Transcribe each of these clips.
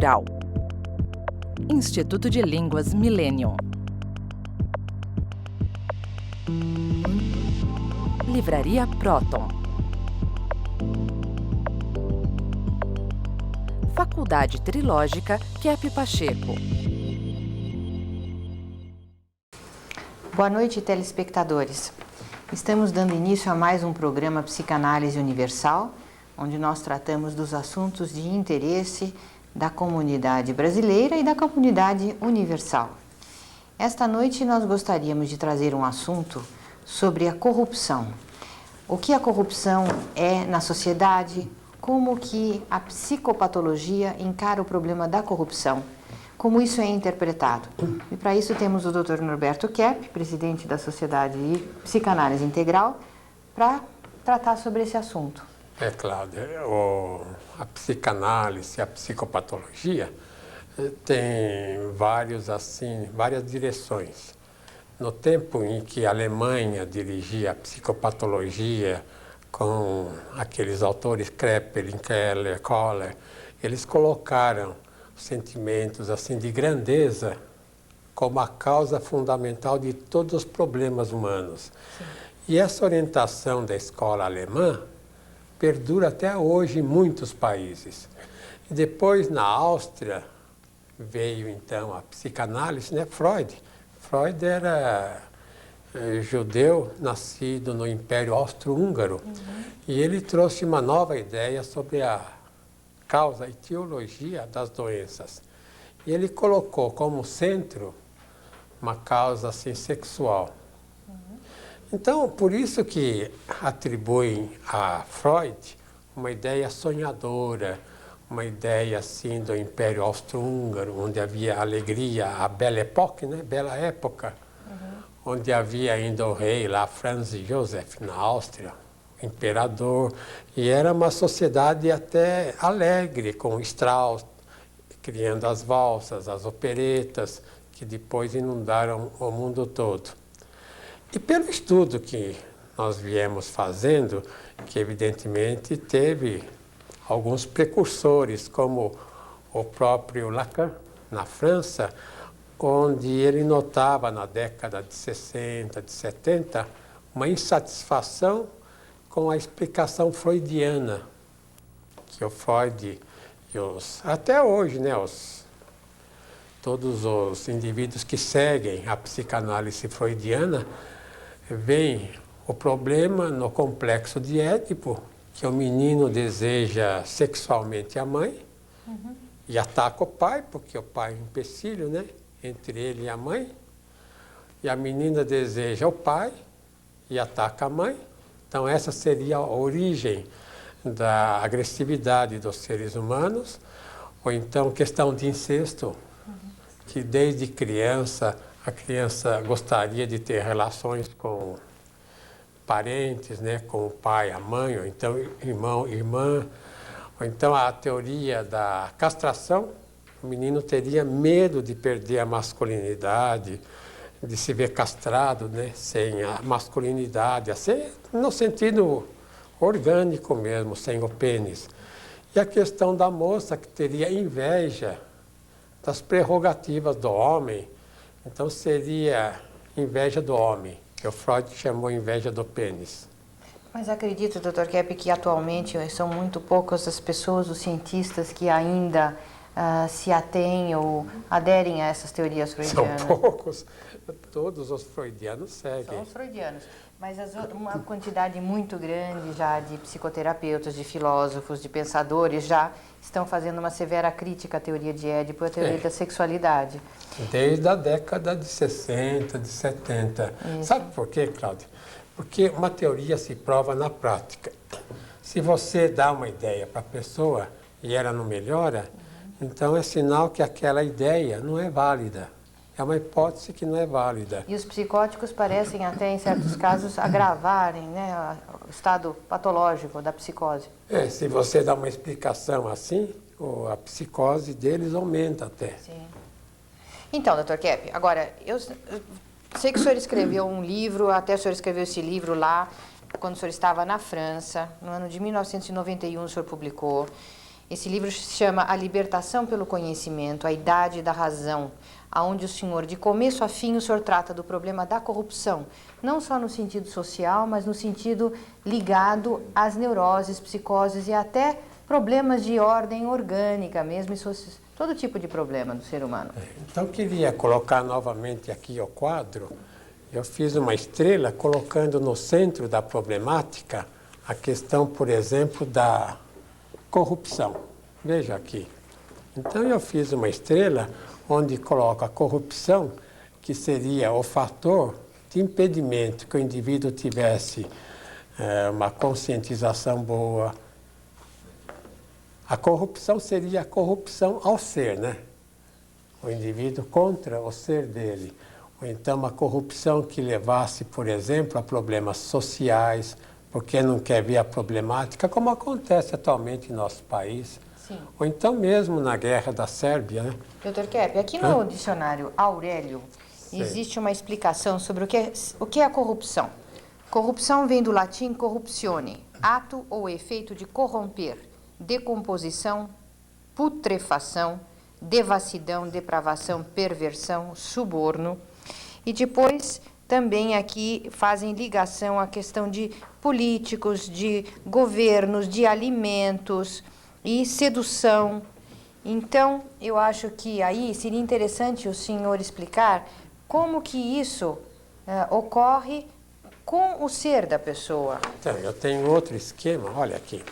Cultural. Instituto de Línguas Millennium. Livraria Próton. Faculdade Trilógica Kepp Pacheco. Boa noite, telespectadores. Estamos dando início a mais um programa Psicanálise Universal, onde nós tratamos dos assuntos de interesse da comunidade brasileira e da comunidade universal. Esta noite nós gostaríamos de trazer um assunto sobre a corrupção. O que a corrupção é na sociedade, como que a psicopatologia encara o problema da corrupção, como isso é interpretado. E para isso temos o Dr. Norberto Kepp, presidente da Sociedade de Psicanálise Integral, para tratar sobre esse assunto. Cláudia, a psicanálise, a psicopatologia tem várias direções. No tempo em que a Alemanha dirigia a psicopatologia com aqueles autores Kraepelin, Keller, Kohler, eles colocaram sentimentos assim de grandeza como a causa fundamental de todos os problemas humanos. Sim. E essa orientação da escola alemã perdura até hoje em muitos países. E depois, na Áustria, veio então a psicanálise, né? Freud. Freud era judeu, nascido no Império Austro-Húngaro, e ele trouxe uma nova ideia sobre a causa, a etiologia das doenças. E ele colocou como centro uma causa assim, sexual. Então, por isso que atribuem a Freud uma ideia sonhadora, uma ideia assim do Império Austro-Húngaro, onde havia alegria, a Belle Époque, né? Bela época, onde havia ainda o rei lá, Franz Joseph, na Áustria, imperador, e era uma sociedade até alegre, com Strauss, criando as valsas, as operetas, que depois inundaram o mundo todo. E pelo estudo que nós viemos fazendo, que evidentemente teve alguns precursores, como o próprio Lacan, na França, onde ele notava na década de 60, de 70, uma insatisfação com a explicação freudiana, que o Freud, até hoje, né, todos os indivíduos que seguem a psicanálise freudiana, veem o problema no complexo de Édipo, que o menino deseja sexualmente a mãe e ataca o pai, porque o pai é um empecilho, né, entre ele e a mãe, e a menina deseja o pai e ataca a mãe. Então, essa seria a origem da agressividade dos seres humanos, ou então questão de incesto, que desde criança, a criança gostaria de ter relações com parentes, né, com o pai, a mãe, ou então irmão, irmã, ou então a teoria da castração, o menino teria medo de perder a masculinidade, de se ver castrado, né, sem a masculinidade, assim, no sentido orgânico mesmo, sem o pênis. E a questão da moça que teria inveja das prerrogativas do homem, então seria inveja do homem, que o Freud chamou inveja do pênis. Mas acredito, Dr. Kepp, que atualmente são muito poucas as pessoas, os cientistas, que ainda se atêm ou aderem a essas teorias freudianas. São poucos. Todos os freudianos seguem. São os freudianos. Mas uma quantidade muito grande já de psicoterapeutas, de filósofos, de pensadores já estão fazendo uma severa crítica à teoria de Édipo e à teoria da sexualidade. Desde a década de 60, de 70. Isso. Sabe por quê, Cláudia? Porque uma teoria se prova na prática. Se você dá uma ideia para a pessoa e ela não melhora, então é sinal que aquela ideia não é válida. É uma hipótese que não é válida. E os psicóticos parecem até, em certos casos, agravarem, né, o estado patológico da psicose. Se você dá uma explicação assim, a psicose deles aumenta até. Sim. Então, Dr. Kepp, agora, eu sei que o senhor escreveu um livro, até o senhor escreveu esse livro lá, quando o senhor estava na França, no ano de 1991 o senhor publicou. Esse livro se chama A Libertação pelo Conhecimento, a Idade da Razão, aonde o senhor, de começo a fim, o senhor trata do problema da corrupção, não só no sentido social, mas no sentido ligado às neuroses, psicoses e até problemas de ordem orgânica mesmo, todo tipo de problema do ser humano. Então, queria colocar novamente aqui o quadro. Eu fiz uma estrela colocando no centro da problemática a questão, por exemplo, da corrupção. Veja aqui. Então, eu fiz uma estrela onde coloco a corrupção, que seria o fator de impedimento que o indivíduo tivesse uma conscientização boa. A corrupção seria a corrupção ao ser, né? O indivíduo contra o ser dele. Ou então uma corrupção que levasse, por exemplo, a problemas sociais, porque não quer ver a problemática, como acontece atualmente em nosso país. Sim. Ou então mesmo na guerra da Sérvia, né? Dr. Kepp, aqui no dicionário Aurélio existe uma explicação sobre o que é a corrupção. Corrupção vem do latim corruptione, ato ou efeito de corromper, decomposição, putrefação, devassidão, depravação, perversão, suborno. E depois também aqui fazem ligação à questão de políticos, de governos, de alimentos e sedução. Então, eu acho que aí seria interessante o senhor explicar como que isso ocorre com o ser da pessoa. Então, eu tenho outro esquema, olha aqui.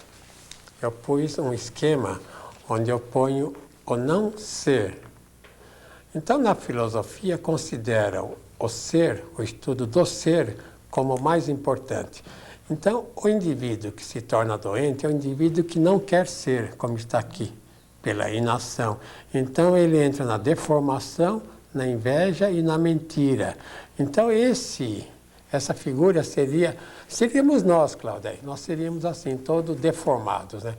Eu pus um esquema onde eu ponho o não ser. Então, na filosofia, consideram o ser, o estudo do ser, como o mais importante. Então, o indivíduo que se torna doente é o indivíduo que não quer ser, como está aqui, pela inação. Então, ele entra na deformação, na inveja e na mentira. Então, essa figura seríamos nós, Cláudia. Nós seríamos assim, todos deformados, né?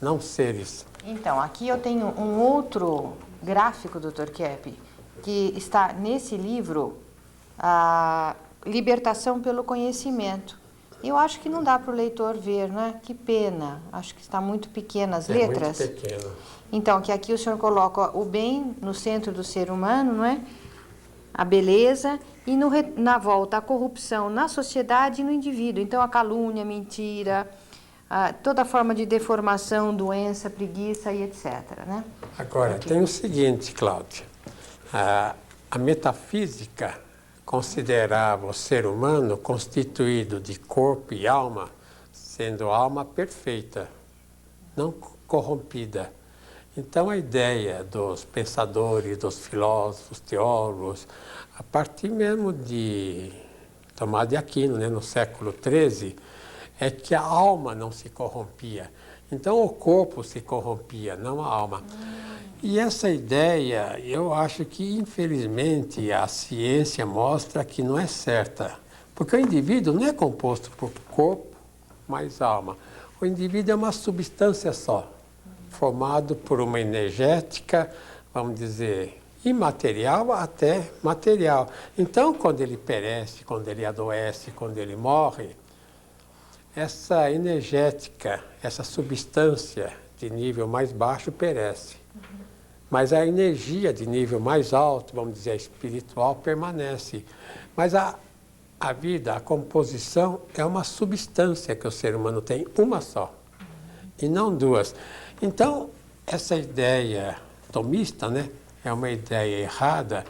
Não seres. Então, aqui eu tenho um outro gráfico, Dr. Kepp, que está nesse livro, a Libertação pelo Conhecimento. Eu acho que não dá para o leitor ver, né? Que pena. Acho que está muito pequena as letras. Muito pequeno. Então, que aqui o senhor coloca o bem no centro do ser humano, não é? A beleza e na volta a corrupção na sociedade e no indivíduo. Então, a calúnia, a mentira, toda forma de deformação, doença, preguiça e etc. Né? Agora, tem o seguinte, Cláudia. A metafísica considerava o ser humano constituído de corpo e alma, sendo alma perfeita, não corrompida. Então, a ideia dos pensadores, dos filósofos, teólogos, a partir mesmo de Tomás de Aquino, né, no século XIII, é que a alma não se corrompia. Então, o corpo se corrompia, não a alma. E essa ideia, eu acho que, infelizmente, a ciência mostra que não é certa. Porque o indivíduo não é composto por corpo mais alma. O indivíduo é uma substância só, formado por uma energética, vamos dizer, imaterial até material. Então, quando ele perece, quando ele adoece, quando ele morre, essa energética, essa substância de nível mais baixo perece. Mas a energia de nível mais alto, vamos dizer, espiritual, permanece. Mas a vida, a composição, é uma substância que o ser humano tem, uma só, e não duas. Então, essa ideia tomista, né, é uma ideia errada,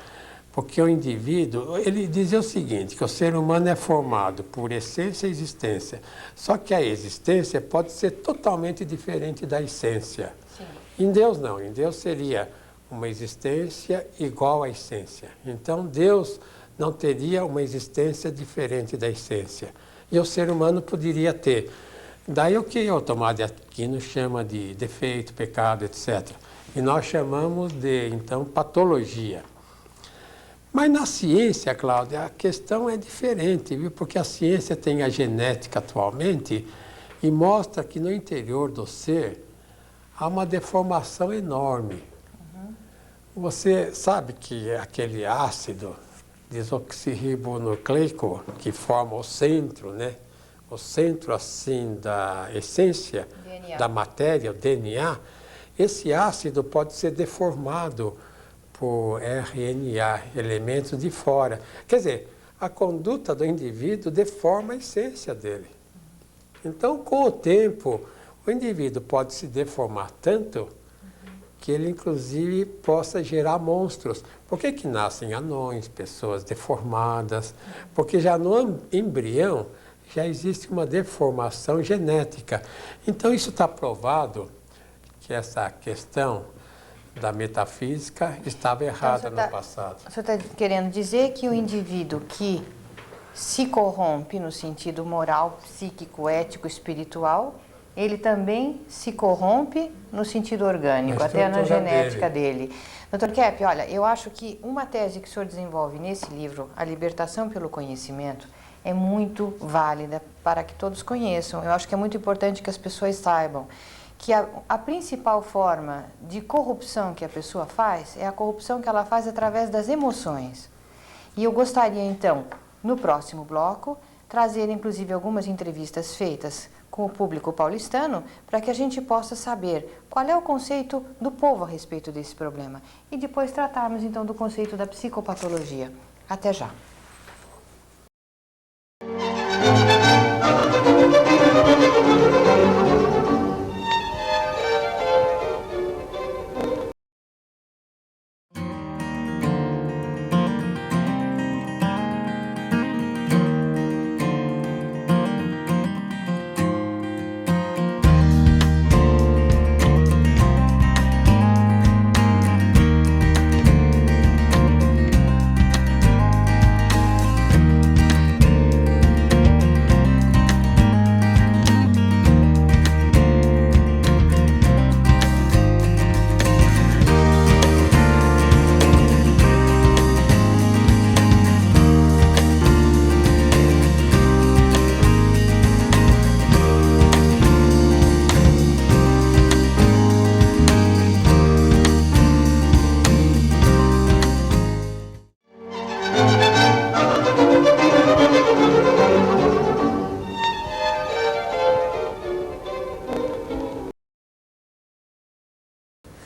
porque o indivíduo, ele dizia o seguinte, que o ser humano é formado por essência e existência, só que a existência pode ser totalmente diferente da essência. Sim. Em Deus não, em Deus seria uma existência igual à essência. Então Deus não teria uma existência diferente da essência. E o ser humano poderia ter. Daí o que o Tomás de Aquino chama de defeito, pecado, etc. E nós chamamos de, então, patologia. Mas na ciência, Cláudia, a questão é diferente, viu? Porque a ciência tem a genética atualmente e mostra que no interior do ser há uma deformação enorme. Você sabe que aquele ácido desoxirribonucleico que forma o centro, né? O centro assim da essência DNA. da matéria, o DNA, esse ácido pode ser deformado por RNA, elementos de fora. Quer dizer, a conduta do indivíduo deforma a essência dele. Então, com o tempo, o indivíduo pode se deformar tanto que ele, inclusive, possa gerar monstros. Por que que nascem anões, pessoas deformadas? Porque já no embrião já existe uma deformação genética. Então, isso está provado que essa questão da metafísica estava errada no passado. O senhor está querendo dizer que o indivíduo que se corrompe no sentido moral, psíquico, ético, espiritual, ele também se corrompe no sentido orgânico, até na genética dele. Dr. Kepp, olha, eu acho que uma tese que o senhor desenvolve nesse livro, A Libertação pelo Conhecimento, é muito válida para que todos conheçam. Eu acho que é muito importante que as pessoas saibam que a principal forma de corrupção que a pessoa faz é a corrupção que ela faz através das emoções. E eu gostaria, então, no próximo bloco, trazer, inclusive, algumas entrevistas feitas com o público paulistano para que a gente possa saber qual é o conceito do povo a respeito desse problema. E depois tratarmos, então, do conceito da psicopatologia. Até já.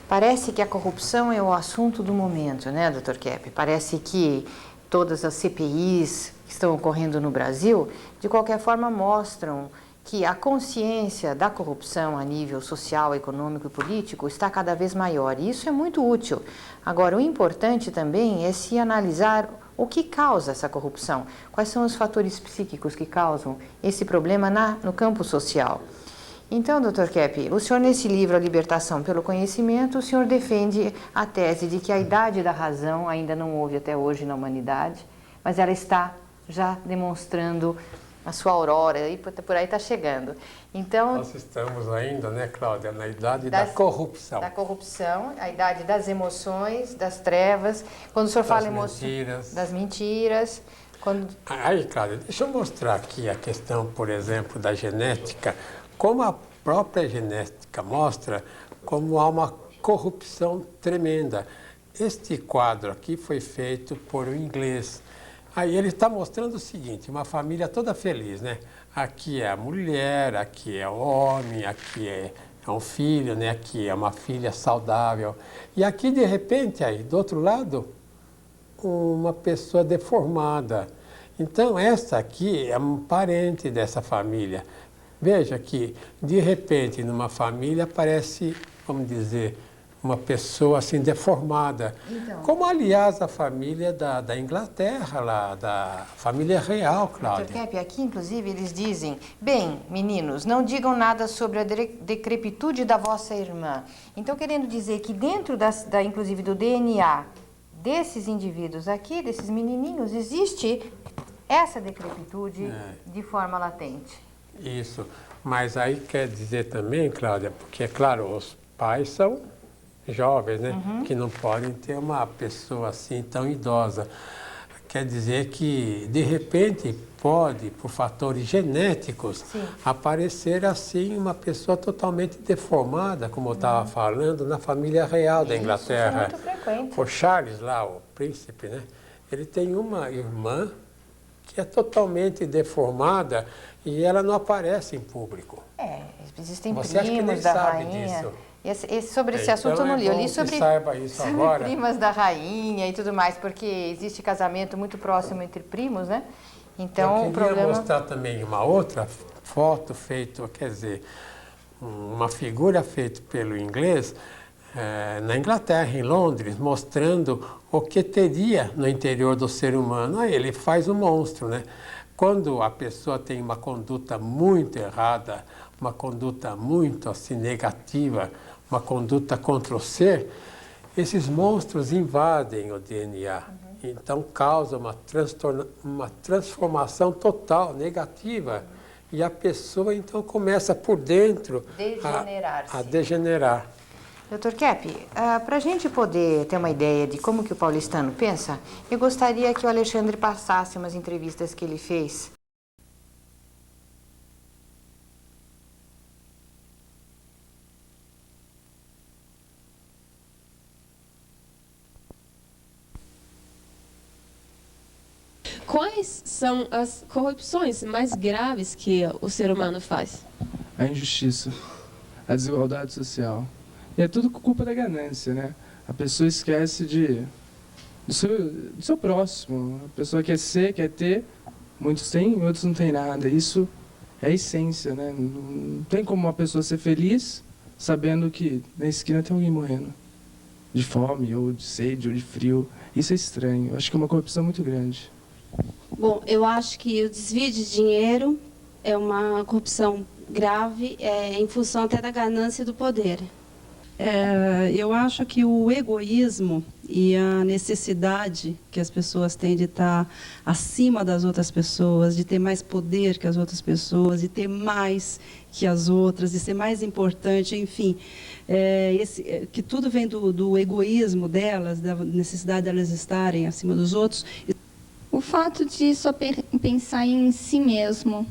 Parece que a corrupção é o assunto do momento, né, Dr. Kepp? Parece que todas as CPIs que estão ocorrendo no Brasil, de qualquer forma, mostram que a consciência da corrupção a nível social, econômico e político está cada vez maior. E isso é muito útil. Agora, o importante também é se analisar o que causa essa corrupção. Quais são os fatores psíquicos que causam esse problema no campo social? Então, Dr. Kepp, o senhor nesse livro, A Libertação pelo Conhecimento, o senhor defende a tese de que a idade da razão ainda não houve até hoje na humanidade, mas ela está já demonstrando a sua aurora, e por aí está chegando. Então, nós estamos ainda, né, Cláudia, na idade da corrupção. Da corrupção, a idade das emoções, das trevas. Quando o senhor fala das mentiras. Aí, Cláudia, deixa eu mostrar aqui a questão, por exemplo, da genética. Como a própria genética mostra, como há uma corrupção tremenda. Este quadro aqui foi feito por um inglês. Aí ele está mostrando o seguinte, uma família toda feliz, né? Aqui é a mulher, aqui é o homem, aqui é um filho, né? Aqui é uma filha saudável. E aqui, de repente, aí, do outro lado, uma pessoa deformada. Então, essa aqui é um parente dessa família. Veja que, de repente, numa família aparece, vamos dizer, uma pessoa assim deformada. Então, como, aliás, a família da Inglaterra, lá, da família real, Cláudia. Dr. Kepp, aqui, inclusive, eles dizem, bem, meninos, não digam nada sobre a decrepitude da vossa irmã. Então, querendo dizer que dentro, inclusive, do DNA desses indivíduos aqui, desses menininhos, existe essa decrepitude de forma latente. Isso, mas aí quer dizer também, Cláudia, porque, é claro, os pais são jovens, né? Que não podem ter uma pessoa assim tão idosa. Quer dizer que, de repente, pode, por fatores genéticos, aparecer assim uma pessoa totalmente deformada, como eu estava falando, na família real da Inglaterra. Isso é muito frequente. O Charles lá, o príncipe, né? Ele tem uma irmã que é totalmente deformada e ela não aparece em público. Existem Você acha que nem primos da sabe rainha. disso? Sobre esse assunto eu não li. Eu li sobre agora. primas da rainha e tudo mais, porque existe casamento muito próximo entre primos, né? Então, eu queria mostrar também uma outra foto feita, quer dizer, uma figura feita pelo inglês na Inglaterra, em Londres, mostrando o que teria no interior do ser humano. Aí ele faz um monstro, né? Quando a pessoa tem uma conduta muito errada, uma conduta muito assim negativa, uma conduta contra o ser, esses monstros invadem o DNA. Então causa uma transformação total, negativa. E a pessoa então começa por dentro a degenerar. Dr. Kepp, para a gente poder ter uma ideia de como que o paulistano pensa, eu gostaria que o Alexandre passasse umas entrevistas que ele fez. Quais são as corrupções mais graves que o ser humano faz? A injustiça, a desigualdade social. E é tudo culpa da ganância, né? A pessoa esquece do seu próximo. A pessoa quer ser, quer ter, muitos têm, outros não têm nada. Isso é a essência, né? Não tem como uma pessoa ser feliz sabendo que na esquina tem alguém morrendo de fome, ou de sede, ou de frio. Isso é estranho. Eu acho que é uma corrupção muito grande. Bom, eu acho que o desvio de dinheiro é uma corrupção grave, em função até da ganância e do poder. Eu acho que o egoísmo e a necessidade que as pessoas têm de estar acima das outras pessoas, de ter mais poder que as outras pessoas, de ter mais que as outras, de ser mais importante, enfim, que tudo vem do egoísmo delas, da necessidade delas estarem acima dos outros. O fato de só pensar em si mesmo,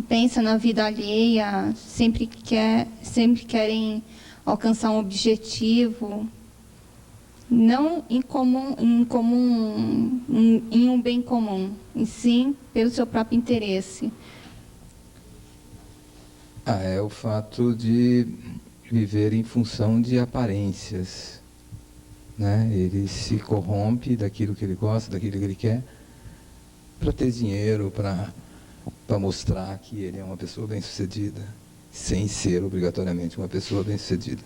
pensa na vida alheia, sempre querem alcançar um objetivo, não em um bem comum, e sim pelo seu próprio interesse. É o fato de viver em função de aparências. Né? Ele se corrompe daquilo que ele gosta, daquilo que ele quer, para ter dinheiro, para mostrar que ele é uma pessoa bem-sucedida, sem ser obrigatoriamente uma pessoa bem-sucedida.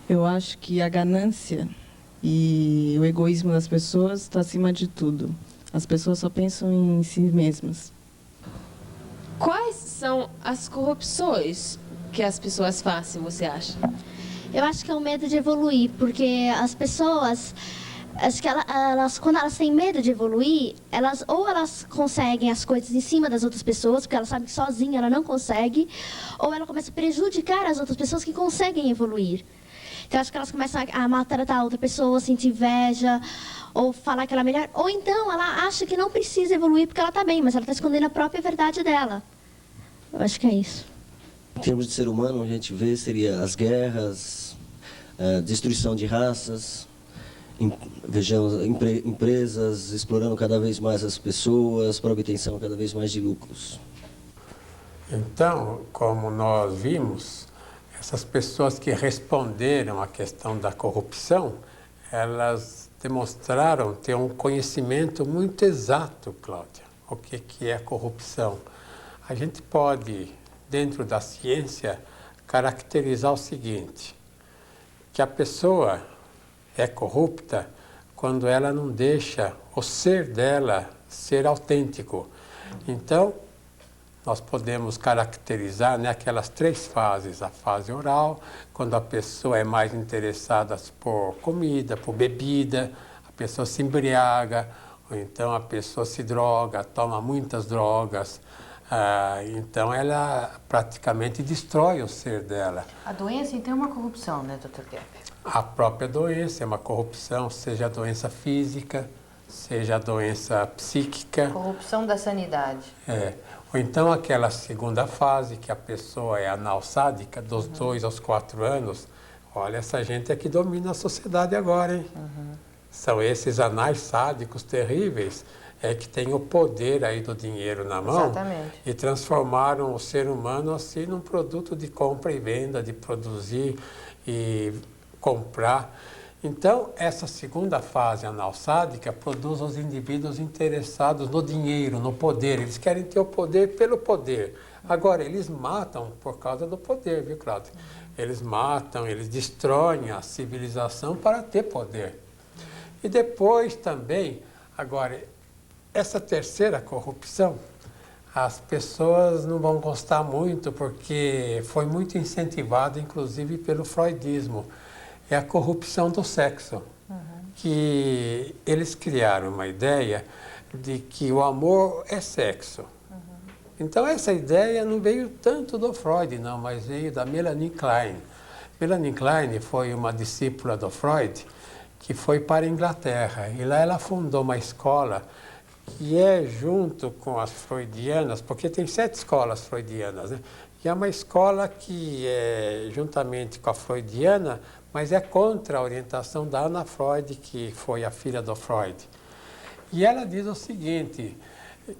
Eu acho que a ganância e o egoísmo das pessoas está acima de tudo. As pessoas só pensam em si mesmas. Quais são as corrupções que as pessoas fazem, você acha? Eu acho que é o medo de evoluir, porque as pessoas, acho que quando elas têm medo de evoluir, elas conseguem as coisas em cima das outras pessoas, porque elas sabem que sozinha ela não consegue, ou ela começa a prejudicar as outras pessoas que conseguem evoluir. Então, acho que elas começam a maltratar a outra pessoa, sentir inveja, ou falar que ela é melhor, ou então ela acha que não precisa evoluir porque ela está bem, mas ela está escondendo a própria verdade dela. Eu acho que é isso. Em termos de ser humano, a gente vê seria as guerras, a destruição de raças, vejamos empresas explorando cada vez mais as pessoas para obtenção cada vez mais de lucros. Então, como nós vimos, essas pessoas que responderam à questão da corrupção, elas demonstraram ter um conhecimento muito exato, Cláudia, o que é corrupção. A gente pode, dentro da ciência, caracterizar o seguinte, que a pessoa é corrupta quando ela não deixa o ser dela ser autêntico. Então, nós podemos caracterizar, né, aquelas três fases. A fase oral, quando a pessoa é mais interessada por comida, por bebida, a pessoa se embriaga, ou então a pessoa se droga, toma muitas drogas. Então ela praticamente destrói o ser dela. A doença então é uma corrupção, né, Dr. Kepp? A própria doença é uma corrupção, seja a doença física, seja a doença psíquica. Corrupção da sanidade. Ou então aquela segunda fase, que a pessoa é anal sádica, dos 2 aos 4 anos. Olha, essa gente é que domina a sociedade agora, hein? São esses anais sádicos terríveis que têm o poder aí do dinheiro na mão. Exatamente. E transformaram o ser humano assim num produto de compra e venda, de produzir e comprar. Então, essa segunda fase analsádica produz os indivíduos interessados no dinheiro, no poder. Eles querem ter o poder pelo poder. Agora, eles matam por causa do poder, viu, Cláudia? Eles matam, eles destroem a civilização para ter poder. E depois também, agora, essa terceira corrupção, as pessoas não vão gostar muito, porque foi muito incentivada, inclusive, pelo freudismo. É a corrupção do sexo, que eles criaram uma ideia de que o amor é sexo. Então, essa ideia não veio tanto do Freud, não, mas veio da Melanie Klein. Melanie Klein foi uma discípula do Freud, que foi para a Inglaterra. E lá ela fundou uma escola que é junto com as freudianas, porque tem 7 escolas freudianas, né? E é uma escola que é juntamente com a freudiana, mas é contra a orientação da Anna Freud, que foi a filha do Freud. E ela diz o seguinte,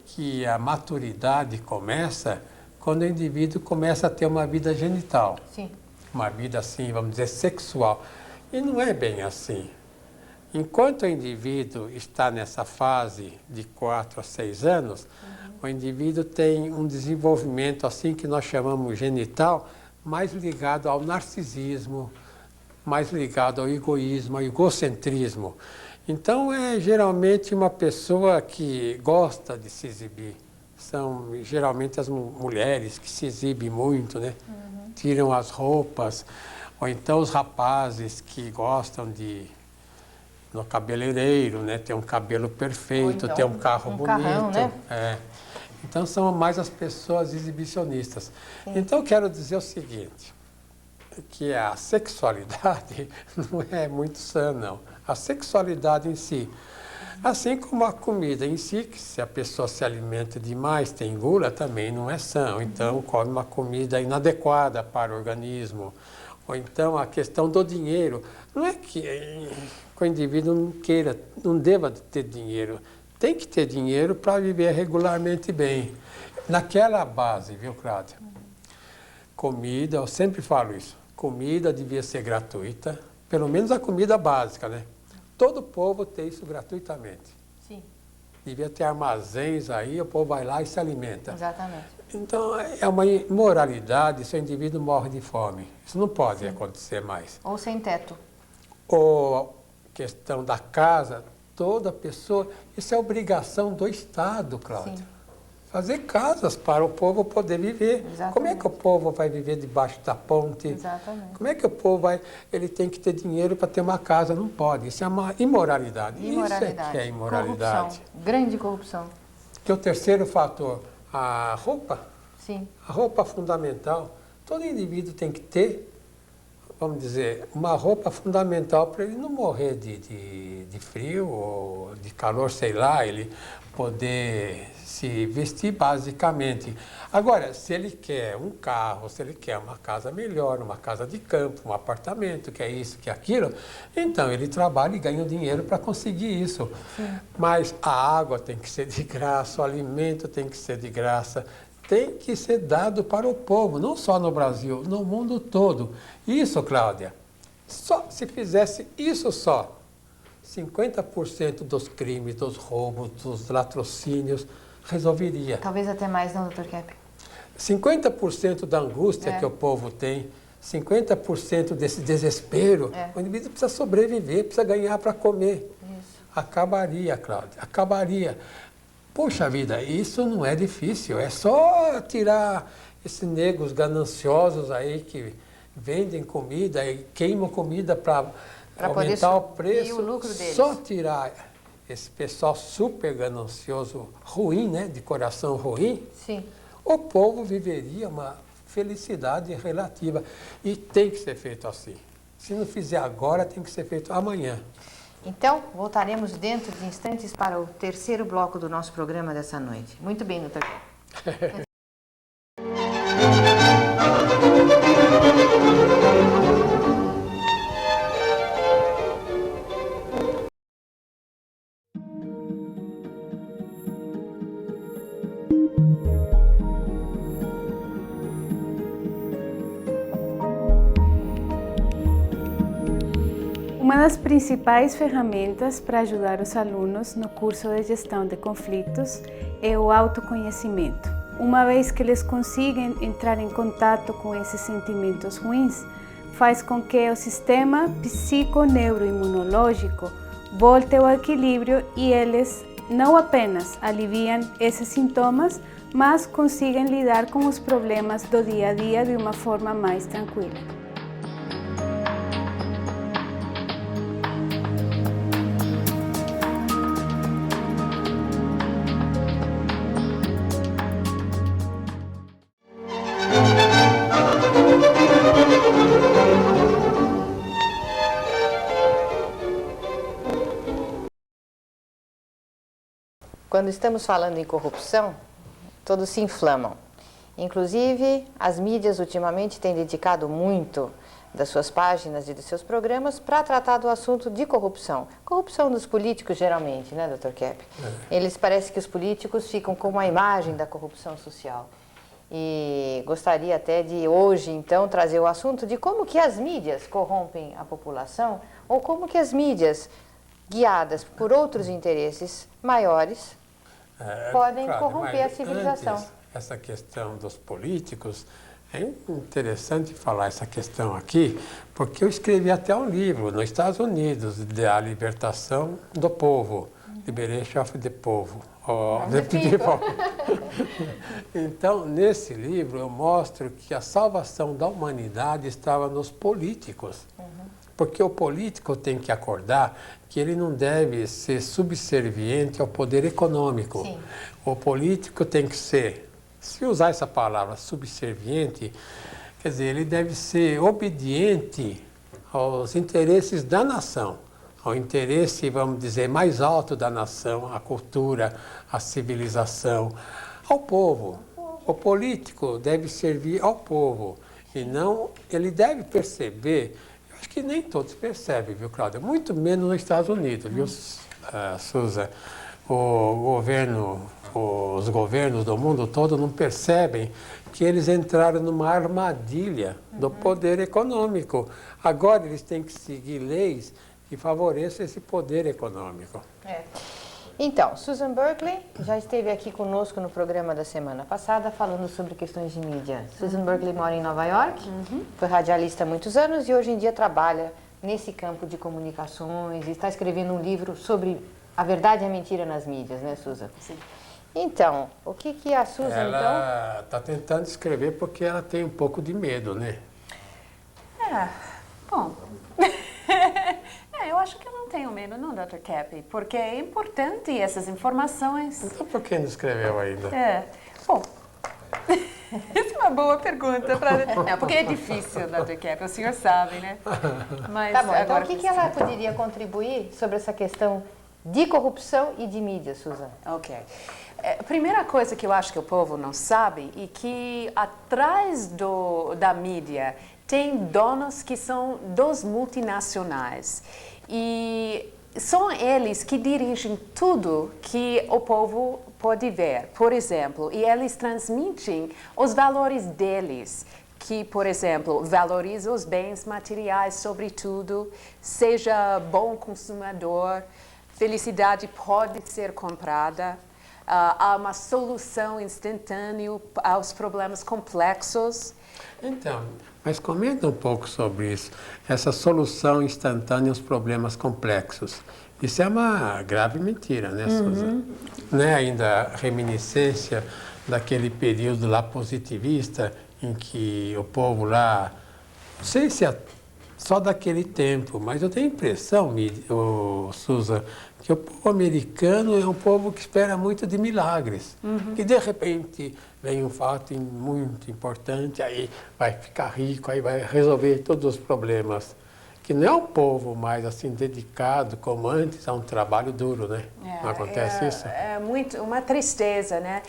que a maturidade começa quando o indivíduo começa a ter uma vida genital. Sim. Uma vida assim, vamos dizer, sexual. E não é bem assim. Enquanto o indivíduo está nessa fase de 4 a 6 anos, o indivíduo tem um desenvolvimento assim que nós chamamos genital, mais ligado ao narcisismo, mais ligado ao egoísmo, ao egocentrismo. Então, é geralmente uma pessoa que gosta de se exibir. São geralmente as mulheres que se exibem muito, né? Tiram as roupas. Ou então os rapazes que gostam de no cabeleireiro, né? Ter um cabelo perfeito, então, ter um carro bonito. Carrão, né? Então, são mais as pessoas exibicionistas. Sim. Então, eu quero dizer o seguinte, que a sexualidade não é muito sã, não. A sexualidade em si, assim como a comida em si, que se a pessoa se alimenta demais, tem gula, também não é sã. Ou então come uma comida inadequada para o organismo. Ou então a questão do dinheiro. Não é que o indivíduo não queira, não deva ter dinheiro. Tem que ter dinheiro para viver regularmente bem. Naquela base, viu, Cláudia? Comida, eu sempre falo isso, comida devia ser gratuita, pelo menos a comida básica, né? Todo povo tem isso gratuitamente. Sim. Devia ter armazéns aí, o povo vai lá e se alimenta. Exatamente. Então, é uma imoralidade se o indivíduo morre de fome. Isso não pode acontecer mais. Ou sem teto. Ou questão da casa, toda pessoa, isso é obrigação do Estado, Cláudia. Sim. Fazer casas para o povo poder viver. Exatamente. Como é que o povo vai viver debaixo da ponte? Exatamente. Como é que o povo vai... Ele tem que ter dinheiro para ter uma casa, não pode. Isso é uma imoralidade. Isso é que é imoralidade. Corrupção. Grande corrupção. Que o terceiro fator, a roupa. Sim. A roupa fundamental. Todo indivíduo tem que ter, vamos dizer, uma roupa fundamental para ele não morrer de frio ou de calor, sei lá, ele poder se vestir basicamente. Agora, se ele quer um carro, se ele quer uma casa melhor, uma casa de campo, um apartamento, que é isso, que é aquilo, então ele trabalha e ganha dinheiro para conseguir isso. Sim. Mas a água tem que ser de graça, o alimento tem que ser de graça, tem que ser dado para o povo, não só no Brasil, no mundo todo. Isso, Cláudia, só se fizesse isso só, 50% dos crimes, dos roubos, dos latrocínios, resolveria. Talvez até mais, não, doutor Kepp? 50% da angústia que o povo tem, 50% desse desespero, o indivíduo precisa sobreviver, precisa ganhar para comer. Isso. Acabaria, Cláudia, acabaria. Poxa vida, isso não é difícil, é só tirar esses negros gananciosos aí que vendem comida e queimam comida para aumentar o preço, o lucro deles. Só tirar esse pessoal super ganancioso, ruim, né, de coração ruim, sim, o povo viveria uma felicidade relativa. E tem que ser feito assim. Se não fizer agora, tem que ser feito amanhã. Então, voltaremos dentro de instantes para o terceiro bloco do nosso programa dessa noite. Muito bem, doutor. Uma das principais ferramentas para ajudar os alunos no curso de gestão de conflitos é o autoconhecimento. Uma vez que eles conseguem entrar em contato com esses sentimentos ruins, faz com que o sistema psiconeuroimunológico volte ao equilíbrio e eles não apenas aliviam esses sintomas, mas conseguem lidar com os problemas do dia a dia de uma forma mais tranquila. Quando estamos falando em corrupção, todos se inflamam. Inclusive, as mídias ultimamente têm dedicado muito das suas páginas e dos seus programas para tratar do assunto de corrupção. Corrupção dos políticos, geralmente, né, Dr. Kepp? Eles parecem que os políticos ficam com uma imagem da corrupção social. E gostaria até de, hoje, então, trazer o assunto de como que as mídias corrompem a população ou como que as mídias, guiadas por outros interesses maiores, podem corromper a civilização. Antes, essa questão dos políticos, é interessante falar essa questão aqui, porque eu escrevi até um livro nos Estados Unidos, da libertação do povo, Liberation of the Povo. Então, nesse livro, eu mostro que a salvação da humanidade estava nos políticos. Porque o político tem que acordar que ele não deve ser subserviente ao poder econômico. Sim. O político tem que ser, se usar essa palavra, subserviente, quer dizer, ele deve ser obediente aos interesses da nação, ao interesse, vamos dizer, mais alto da nação, a cultura, a civilização, ao povo. O político deve servir ao povo e não, ele deve perceber. Acho que nem todos percebem, viu, Cláudia? Muito menos nos Estados Unidos, viu, Susan? Os governos do mundo todo não percebem que eles entraram numa armadilha do poder econômico. Agora eles têm que seguir leis que favoreçam esse poder econômico. Então, Susan Berkeley já esteve aqui conosco no programa da semana passada falando sobre questões de mídia. Susan Berkeley mora em Nova York, foi radialista há muitos anos e hoje em dia trabalha nesse campo de comunicações e está escrevendo um livro sobre a verdade e a mentira nas mídias, né, Susan? Sim. Então, o que a Susan, ela está tentando escrever porque ela tem um pouco de medo, né? Bom... eu acho que eu não tenho medo, não, Dr. Kepp, porque é importante essas informações. Então, por que não escreveu ainda? Bom, essa é uma boa pergunta. Não, porque é difícil, Dr. Kepp, o senhor sabe, né? Mas tá bom, então o que ela poderia contribuir sobre essa questão de corrupção e de mídia, Susan? Ok. A primeira coisa que eu acho que o povo não sabe é que atrás da mídia tem donos que são dos multinacionais e são eles que dirigem tudo que o povo pode ver, por exemplo, e eles transmitem os valores deles, que, por exemplo, valoriza os bens materiais, sobretudo, seja bom consumidor, felicidade pode ser comprada, há uma solução instantânea aos problemas complexos. Então, mas comenta um pouco sobre isso, essa solução instantânea aos problemas complexos. Isso é uma grave mentira, né, Susan? Não é ainda a reminiscência daquele período lá positivista em que o povo lá, não sei se é só daquele tempo, mas eu tenho a impressão, Susan, que o povo americano é um povo que espera muito de milagres. Que de repente vem um fato muito importante, aí vai ficar rico, aí vai resolver todos os problemas. Que não é um povo mais assim dedicado como antes a um trabalho duro, né? Não acontece isso? É muito uma tristeza, né?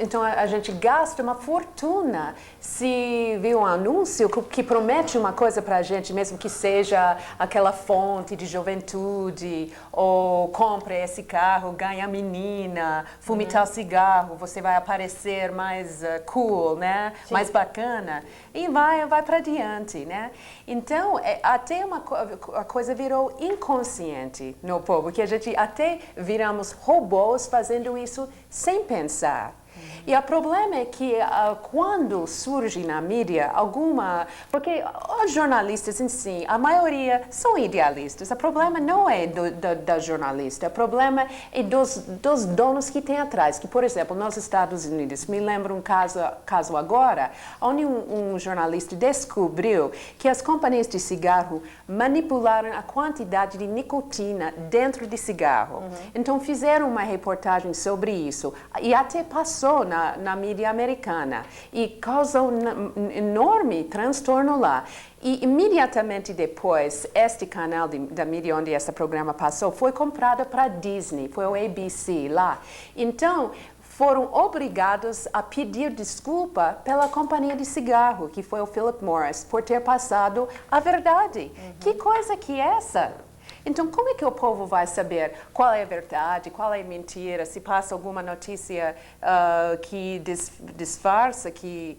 Então a gente gasta uma fortuna se vê um anúncio que promete uma coisa para a gente, mesmo que seja aquela fonte de juventude, ou compre esse carro, ganha a menina, fume tal cigarro, você vai aparecer mais cool, né? Sim. Mais bacana, e vai para diante, né? Então, até a coisa virou inconsciente no povo, que a gente até viramos robôs fazendo isso sem pensar. E o problema é que quando surge na mídia porque os jornalistas em si, a maioria são idealistas. O problema não é da jornalista, o problema é dos donos que tem atrás. Que, por exemplo, nos Estados Unidos, me lembro um caso agora, onde um jornalista descobriu que as companhias de cigarro manipularam a quantidade de nicotina dentro de cigarro. Então fizeram uma reportagem sobre isso e até passou na mídia americana e causou um enorme transtorno lá. E imediatamente depois, este canal da mídia onde esse programa passou foi comprado para a Disney, foi o ABC lá. Então, foram obrigados a pedir desculpa pela companhia de cigarro, que foi o Philip Morris, por ter passado a verdade. Que coisa que é essa? Então, como é que o povo vai saber qual é a verdade, qual é a mentira, se passa alguma notícia que disfarça, que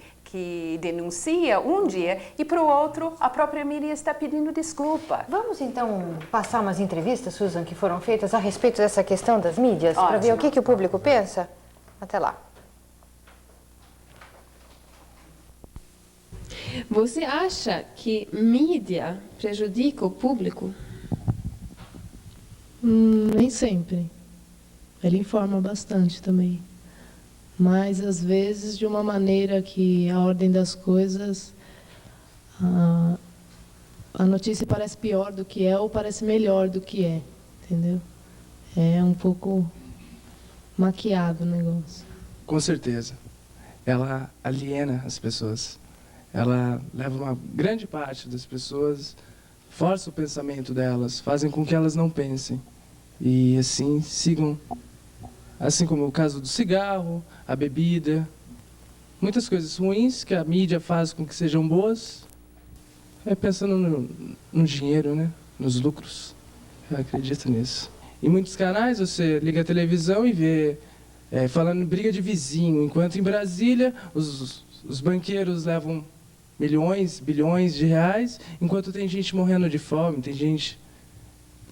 denuncia um dia e para o outro a própria mídia está pedindo desculpa? Vamos então passar umas entrevistas, Susan, que foram feitas a respeito dessa questão das mídias, para ver o que o público pensa? Até lá. Você acha que mídia prejudica o público? Nem sempre. Ele informa bastante também. Mas, às vezes, de uma maneira que a ordem das coisas, a notícia parece pior do que é ou parece melhor do que é, entendeu? É um pouco maquiado o negócio. Com certeza. Ela aliena as pessoas. Ela leva uma grande parte das pessoas, força o pensamento delas, fazem com que elas não pensem. E assim sigam, assim como o caso do cigarro, a bebida, muitas coisas ruins que a mídia faz com que sejam boas, pensando no dinheiro, né? Nos lucros. Eu acredito nisso. Em muitos canais você liga a televisão e vê falando briga de vizinho, enquanto em Brasília os banqueiros levam milhões, bilhões de reais, enquanto tem gente morrendo de fome, tem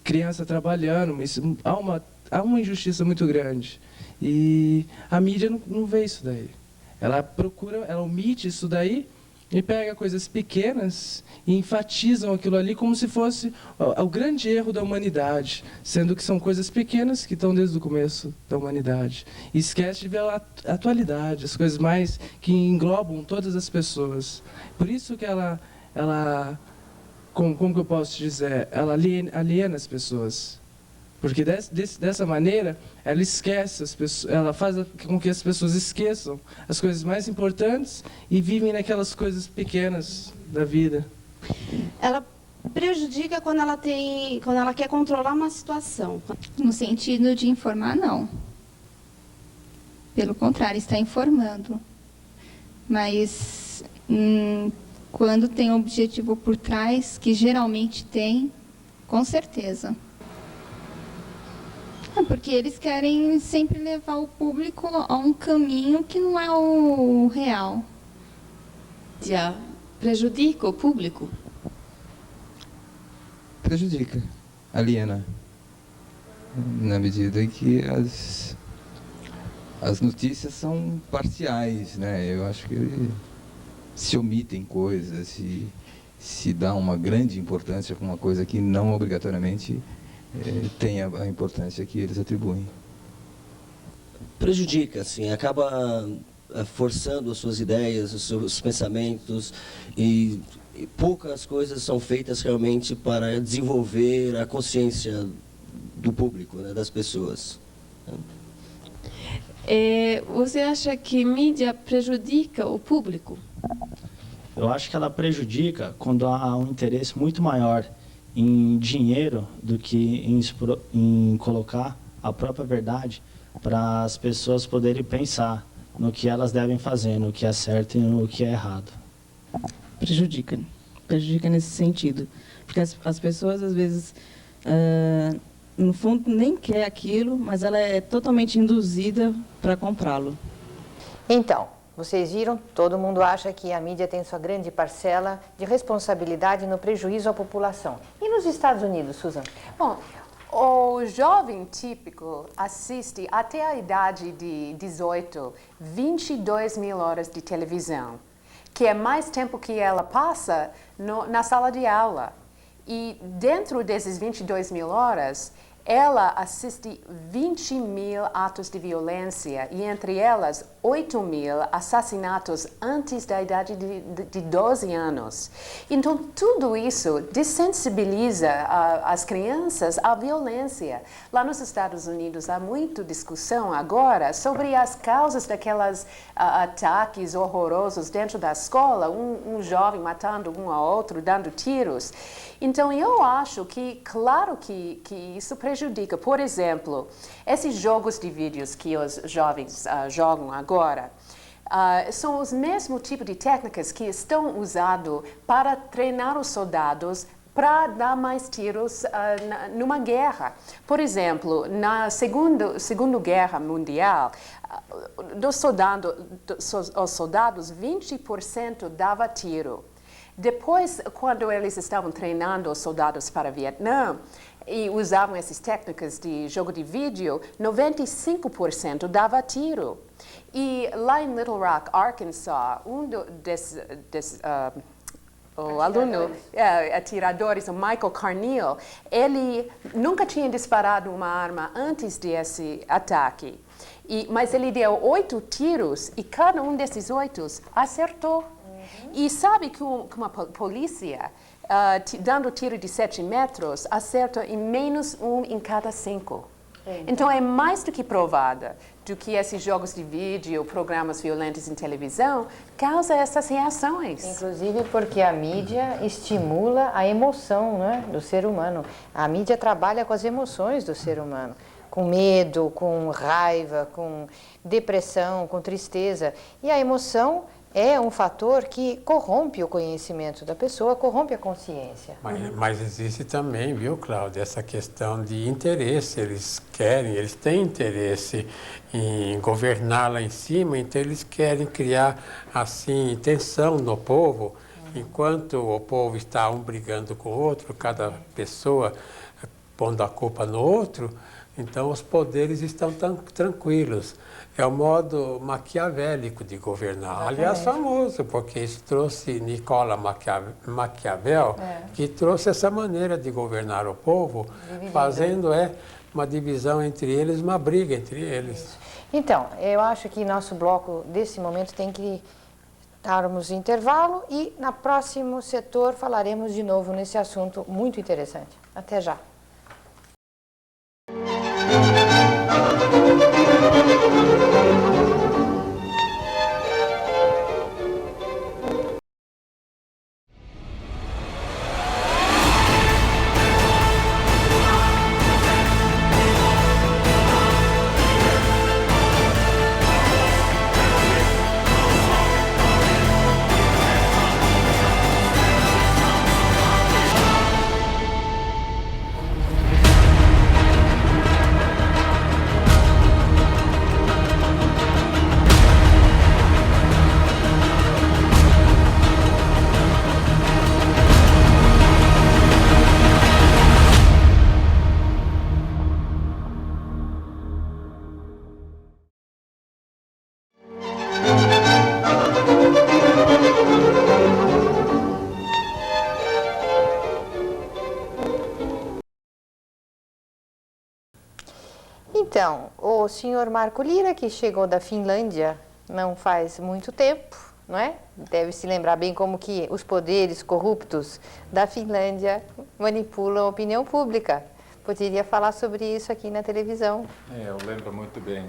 criança trabalhando, mas há uma injustiça muito grande. E a mídia não vê isso daí. Ela omite isso daí e pega coisas pequenas e enfatizam aquilo ali como se fosse o grande erro da humanidade, sendo que são coisas pequenas que estão desde o começo da humanidade. E esquece de ver a atualidade, as coisas mais que englobam todas as pessoas. Por isso que ela como que eu posso te dizer, ela aliena as pessoas. Porque dessa maneira, ela esquece as pessoas, ela faz com que as pessoas esqueçam as coisas mais importantes e vivem naquelas coisas pequenas da vida. Ela prejudica quando ela quer controlar uma situação. No sentido de informar, não. Pelo contrário, está informando. Mas quando tem um objetivo por trás, que geralmente tem, com certeza. Porque eles querem sempre levar o público a um caminho que não é o real. Já prejudica o público? Prejudica, aliena. Na medida em que as notícias são parciais, né? Eu acho que se omitem coisas, se dá uma grande importância para uma coisa que não obrigatoriamente tem a importância que eles atribuem. Prejudica, assim, acaba forçando as suas ideias, os seus pensamentos, e poucas coisas são feitas realmente para desenvolver a consciência do público, né, das pessoas. Você acha que mídia prejudica o público? Eu acho que ela prejudica quando há um interesse muito maior em dinheiro do que em colocar a própria verdade para as pessoas poderem pensar no que elas devem fazer, no que é certo e no que é errado. Prejudica nesse sentido, porque as pessoas às vezes no fundo nem quer aquilo, mas ela é totalmente induzida para comprá-lo. Então, Vocês viram, todo mundo acha que a mídia tem sua grande parcela de responsabilidade no prejuízo à população. E nos Estados Unidos, Susan? Bom, o jovem típico assiste até a idade de 18, 22 mil horas de televisão, que é mais tempo que ela passa na sala de aula. E dentro desses 22 mil horas, ela assiste 20 mil atos de violência e, entre elas, 8 mil assassinatos antes da idade de 12 anos. Então, tudo isso desensibiliza as crianças à violência. Lá nos Estados Unidos, há muita discussão agora sobre as causas daqueles ataques horrorosos dentro da escola, um jovem matando um ao outro, dando tiros. Então, eu acho que, claro que isso prejudica. Por exemplo, esses jogos de vídeos que os jovens jogam agora, são os mesmos tipos de técnicas que estão usados para treinar os soldados para dar mais tiros numa guerra. Por exemplo, na Segunda Guerra Mundial, os soldados 20% dava tiro. Depois, quando eles estavam treinando os soldados para o Vietnã e usavam essas técnicas de jogo de vídeo, 95% dava tiro. E lá em Little Rock, Arkansas, atiradores, o Michael Carneal, ele nunca tinha disparado uma arma antes desse ataque. Mas ele deu 8 tiros e cada um desses 8 acertou. E sabe que uma polícia, dando tiro de 7 metros, acerta em menos 1 em cada 5. Então, é mais do que provada do que esses jogos de vídeo, programas violentos em televisão, causam essas reações. Inclusive porque a mídia estimula a emoção, né, do ser humano. A mídia trabalha com as emoções do ser humano. Com medo, com raiva, com depressão, com tristeza. E a emoção é um fator que corrompe o conhecimento da pessoa, corrompe a consciência. Mas existe também, viu, Cláudia, essa questão de interesse. Eles têm interesse em governar lá em cima, então eles querem criar, assim, tensão no povo, enquanto o povo está um brigando com o outro, cada pessoa pondo a culpa no outro, então os poderes estão tranquilos. É o modo maquiavélico de governar. Exatamente. Aliás, famoso, porque isso trouxe Nicola Maquiavel, que trouxe essa maneira de governar o povo, fazendo uma divisão entre eles, uma briga entre eles. Isso. Então, eu acho que nosso bloco, desse momento, tem que darmos intervalo e, no próximo setor, falaremos de novo nesse assunto muito interessante. Até já. Então, o senhor Marco Lira, que chegou da Finlândia não faz muito tempo, não é? Deve se lembrar bem como que os poderes corruptos da Finlândia manipulam a opinião pública. Poderia falar sobre isso aqui na televisão. Eu lembro muito bem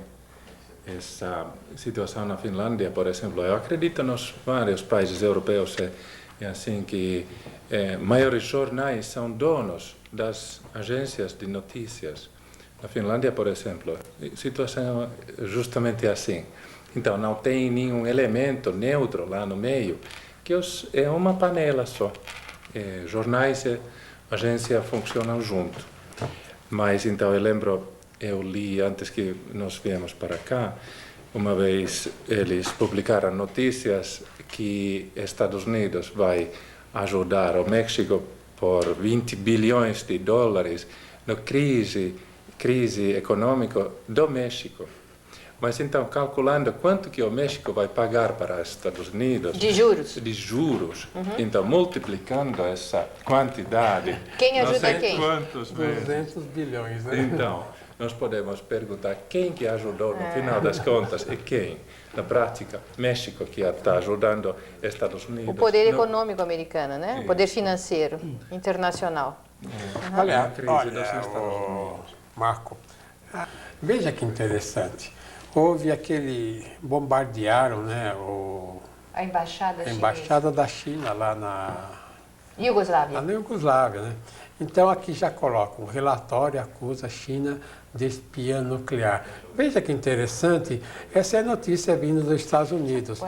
essa situação na Finlândia, por exemplo. Eu acredito nos vários países europeus é assim que maiores jornais são donos das agências de notícias. Na Finlândia, por exemplo, a situação é justamente assim. Então, não tem nenhum elemento neutro lá no meio, que é uma panela só. Jornais e agência funcionam junto. Mas, então, eu lembro, eu li antes que nós viemos para cá, uma vez eles publicaram notícias que Estados Unidos vai ajudar o México por 20 bilhões de dólares na crise econômica do México. Mas então, calculando quanto que o México vai pagar para os Estados Unidos... De juros? De juros. Então, multiplicando essa quantidade... Quem ajuda quem? Quantos 200 bilhões, né? Então, nós podemos perguntar quem que ajudou no final das contas e quem. Na prática, México que está ajudando Estados Unidos. O poder econômico americano, né? O poder financeiro internacional. Olha, Marco, veja que interessante. Houve aquele... bombardearam, né, a embaixada da China lá na... Iugoslávia. Na Iugoslávia, né? Então aqui já coloca, um relatório acusa a China de espiã nuclear. Veja que interessante, essa é a notícia vinda dos Estados Unidos.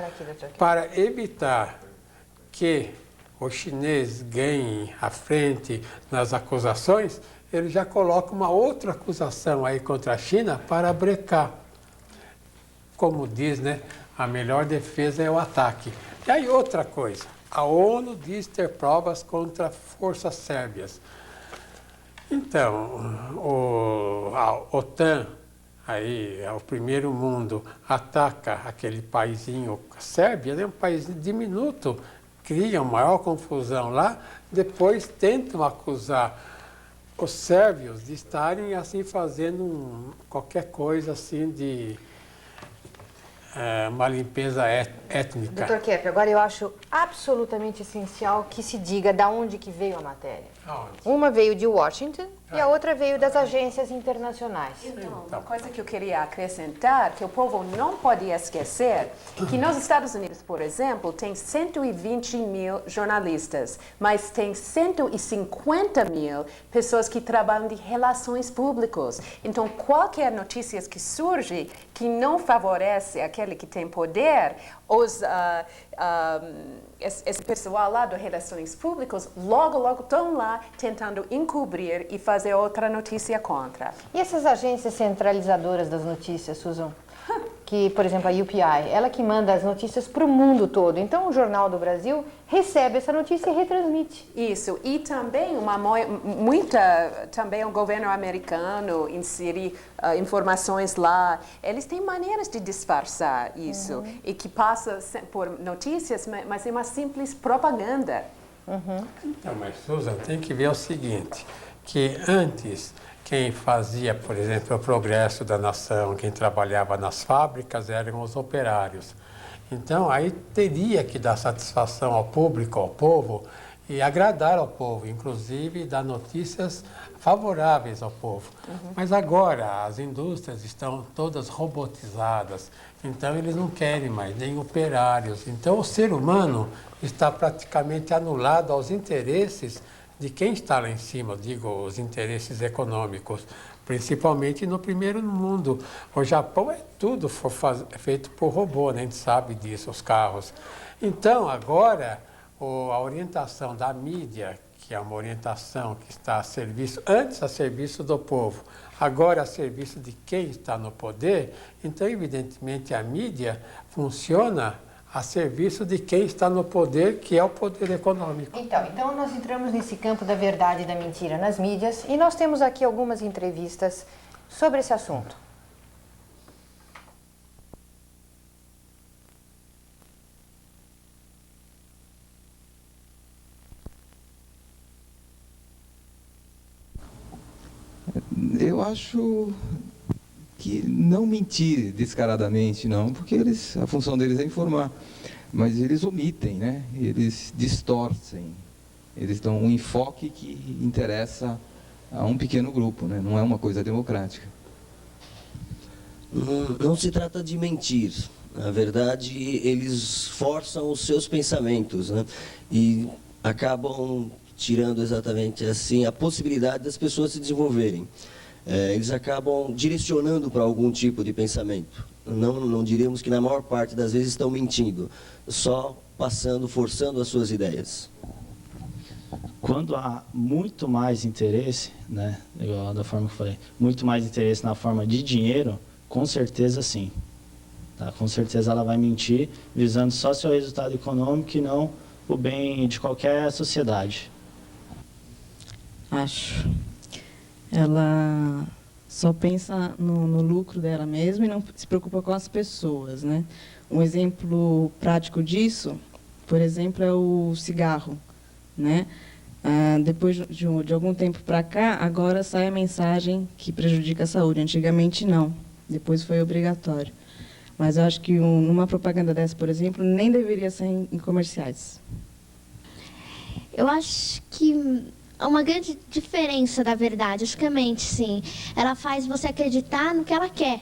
Para evitar que os chineses ganhem a frente nas acusações, ele já coloca uma outra acusação aí contra a China para brecar. Como diz, né, a melhor defesa é o ataque. E aí outra coisa, a ONU diz ter provas contra forças sérvias. Então, a OTAN, aí, o primeiro mundo, ataca aquele paizinho, a Sérvia, né, um país diminuto, cria uma maior confusão lá, depois tentam acusar os sérvios de estarem assim fazendo qualquer coisa assim de uma limpeza étnica. Dr. Kepp, agora eu acho absolutamente essencial que se diga de onde que veio a matéria. Uma veio de Washington e a outra veio das agências internacionais. Então, uma coisa que eu queria acrescentar, que o povo não pode esquecer, que nos Estados Unidos, por exemplo, tem 120 mil jornalistas, mas tem 150 mil pessoas que trabalham de relações públicas. Então, qualquer notícia que surge que não favorece aquele que tem poder, esse pessoal lá das relações públicas, logo estão lá tentando encobrir e fazer outra notícia contra. E essas agências centralizadoras das notícias, Susan? Que, por exemplo, a UPI, ela que manda as notícias para o mundo todo. Então, o Jornal do Brasil recebe essa notícia e retransmite. Isso. E também também o governo americano insere informações lá. Eles têm maneiras de disfarçar isso e que passa por notícias, mas é uma simples propaganda. Então, mas Susan, tem que ver o seguinte, que antes quem fazia, por exemplo, o progresso da nação, quem trabalhava nas fábricas eram os operários. Então, aí teria que dar satisfação ao público, ao povo, e agradar ao povo, inclusive dar notícias favoráveis ao povo. Mas agora as indústrias estão todas robotizadas, então eles não querem mais nem operários. Então o ser humano está praticamente anulado aos interesses de quem está lá em cima, eu digo, os interesses econômicos, principalmente no primeiro mundo. O Japão é tudo feito por robô, né? A gente sabe disso, os carros. Então, agora, a orientação da mídia, que é uma orientação que está a serviço, antes a serviço do povo, agora a serviço de quem está no poder, então, evidentemente, a mídia funciona a serviço de quem está no poder, que é o poder econômico. Então nós entramos nesse campo da verdade e da mentira nas mídias e nós temos aqui algumas entrevistas sobre esse assunto. Eu acho que não mentir descaradamente, não, porque a função deles é informar, mas eles omitem, né? Eles distorcem, eles dão um enfoque que interessa a um pequeno grupo, né? Não é uma coisa democrática. Não se trata de mentir. Na verdade, eles forçam os seus pensamentos, né? E acabam tirando exatamente assim a possibilidade das pessoas se desenvolverem. Eles acabam direcionando para algum tipo de pensamento. Não diríamos que na maior parte das vezes estão mentindo, só forçando as suas ideias. Quando há muito mais interesse, né, igual da forma que eu falei, muito mais interesse na forma de dinheiro, com certeza sim. Tá? Com certeza ela vai mentir, visando só seu resultado econômico e não o bem de qualquer sociedade. Acho. Ela só pensa no lucro dela mesma e não se preocupa com as pessoas, né? Um exemplo prático disso, por exemplo, é o cigarro, né? Depois de algum tempo para cá, agora sai a mensagem que prejudica a saúde. Antigamente, não. Depois foi obrigatório. Mas eu acho que uma propaganda dessa, por exemplo, nem deveria ser em comerciais. Eu acho que há uma grande diferença da verdade, acho que a mente, sim. Ela faz você acreditar no que ela quer.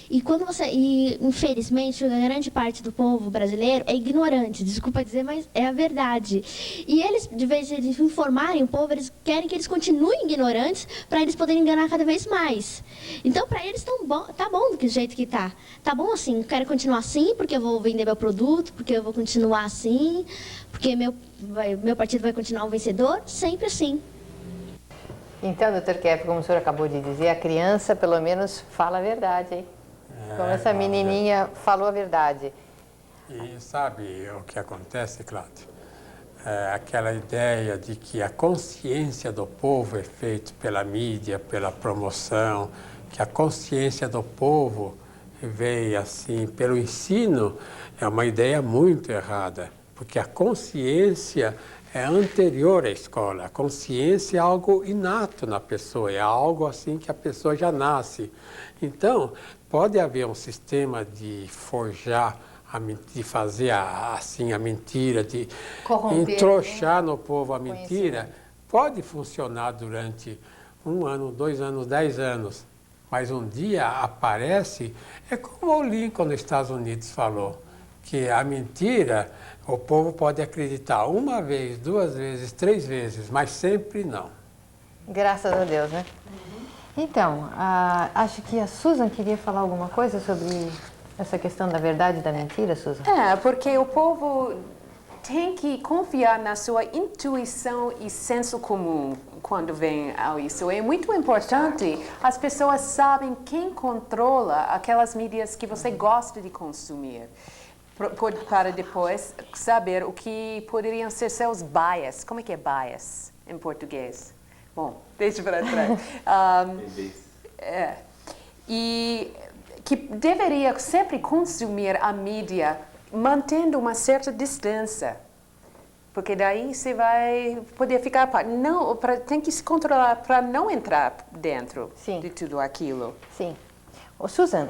E infelizmente, a grande parte do povo brasileiro é ignorante, desculpa dizer, mas é a verdade. E eles, de vez de eles informarem o povo, eles querem que eles continuem ignorantes para eles poderem enganar cada vez mais. Então, para eles, tá bom do jeito que tá. Tá bom assim, quero continuar assim porque eu vou vender meu produto, porque eu vou continuar assim, porque meu partido vai continuar um vencedor, sempre assim. Então, doutor Kepp, como o senhor acabou de dizer, a criança, pelo menos, fala a verdade, hein? Como essa menininha falou a verdade. E sabe o que acontece, Cláudio? Aquela ideia de que a consciência do povo é feita pela mídia, pela promoção, que a consciência do povo veio assim pelo ensino, é uma ideia muito errada, porque a consciência é anterior à escola. A consciência é algo inato na pessoa, é algo assim que a pessoa já nasce. Então, pode haver um sistema de forjar, de fazer assim a mentira, de entrochar no povo a mentira. Pode funcionar durante 1 ano, 2 anos, 10 anos. Mas um dia aparece, é como o Lincoln nos Estados Unidos falou, que a mentira o povo pode acreditar 1 vez, 2 vezes, 3 vezes, mas sempre não. Graças a Deus, né? Então, acho que a Susan queria falar alguma coisa sobre essa questão da verdade e da mentira, Susan? Porque o povo tem que confiar na sua intuição e senso comum quando vem a isso. É muito importante, as pessoas sabem quem controla aquelas mídias que você gosta de consumir, para depois saber o que poderiam ser seus bias. Como é que é bias em português? Bom, deixa para trás. E que deveria sempre consumir a mídia mantendo uma certa distância, porque daí você vai poder ficar... Não, tem que se controlar para não entrar dentro de tudo aquilo. Sim. Ô, Susan,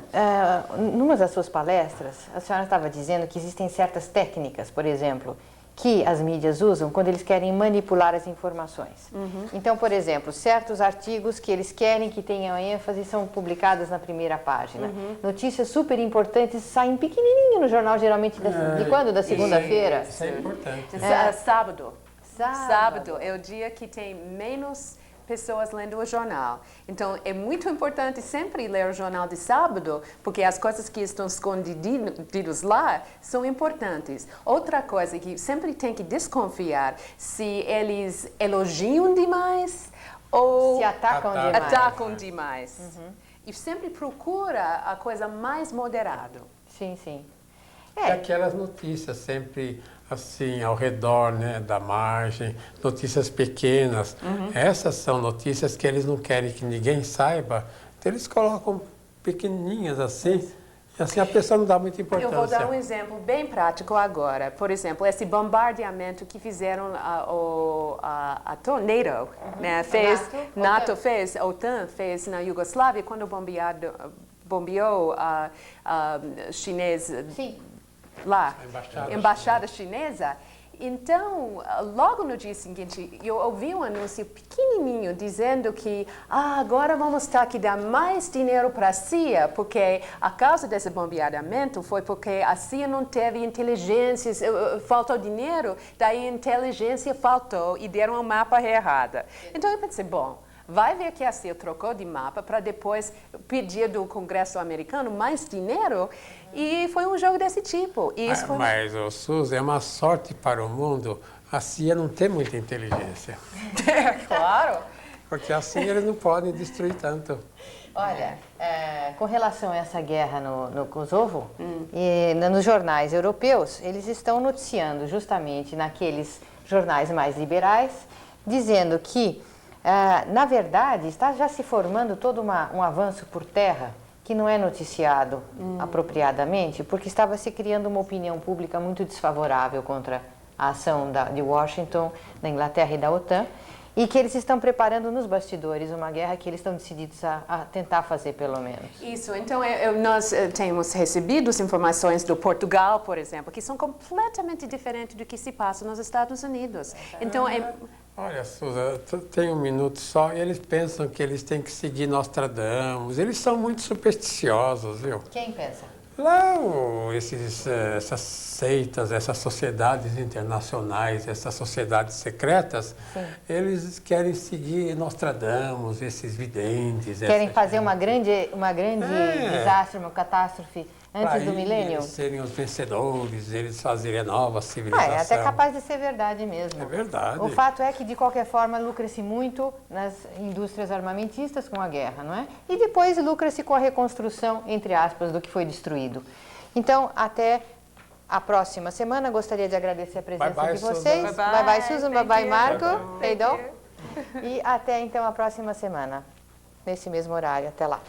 numa das suas palestras, a senhora estava dizendo que existem certas técnicas, por exemplo, que as mídias usam quando eles querem manipular as informações. Então, por exemplo, certos artigos que eles querem que tenham ênfase são publicados na primeira página. Notícias super importantes saem pequenininho no jornal, geralmente de quando? Da segunda-feira? Isso é importante. Sábado. Sábado é o dia que tem menos pessoas lendo o jornal. Então, é muito importante sempre ler o jornal de sábado, porque as coisas que estão escondidas lá são importantes. Outra coisa que sempre tem que desconfiar, se eles elogiam demais ou se atacam demais. E sempre procura a coisa mais moderada. Sim, sim. E aquelas notícias sempre assim, ao redor, né, da margem, notícias pequenas. Essas são notícias que eles não querem que ninguém saiba, então eles colocam pequenininhas assim, e assim a pessoa não dá muita importância. Eu vou dar um exemplo bem prático agora. Por exemplo, esse bombardeamento que fizeram a NATO, né, a OTAN fez na Iugoslávia, quando bombeou a chinês... lá, embaixada chinesa. Então, logo no dia seguinte, eu ouvi um anúncio pequenininho dizendo que agora vamos ter que dar mais dinheiro para a CIA, porque a causa desse bombardeamento foi porque a CIA não teve inteligência, faltou dinheiro, daí a inteligência faltou e deram um mapa errado. Então eu pensei, bom, vai ver que a CIA trocou de mapa para depois pedir do Congresso americano mais dinheiro, e foi um jogo desse tipo. Mas, Suzy, é uma sorte para o mundo, a CIA não tem muita inteligência. Claro. Porque assim eles não podem destruir tanto. Olha, com relação a essa guerra no Kosovo, e nos jornais europeus, eles estão noticiando justamente naqueles jornais mais liberais, dizendo que, na verdade, está já se formando todo um avanço por terra que não é noticiado apropriadamente, porque estava se criando uma opinião pública muito desfavorável contra a ação de Washington, da Inglaterra e da OTAN, e que eles estão preparando nos bastidores uma guerra que eles estão decididos a tentar fazer, pelo menos. Isso, então nós temos recebido informações do Portugal, por exemplo, que são completamente diferentes do que se passa nos Estados Unidos. Então, Olha, Suza, tem um minuto só e eles pensam que eles têm que seguir Nostradamus. Eles são muito supersticiosos, viu? Quem pensa? Lá, essas seitas, essas sociedades internacionais, essas sociedades secretas, eles querem seguir Nostradamus, esses videntes. Querem fazer uma grande desastre, uma catástrofe antes do milênio? Eles serem os vencedores, eles fazerem a nova civilização. É até capaz de ser verdade mesmo. É verdade. O fato é que, de qualquer forma, lucra-se muito nas indústrias armamentistas com a guerra, não é? E depois lucra-se com a reconstrução, entre aspas, do que foi destruído. Então, até a próxima semana, gostaria de agradecer a presença de vocês. Bye bye, Susan. Bye bye, Marco. E até então a próxima semana, nesse mesmo horário. Até lá.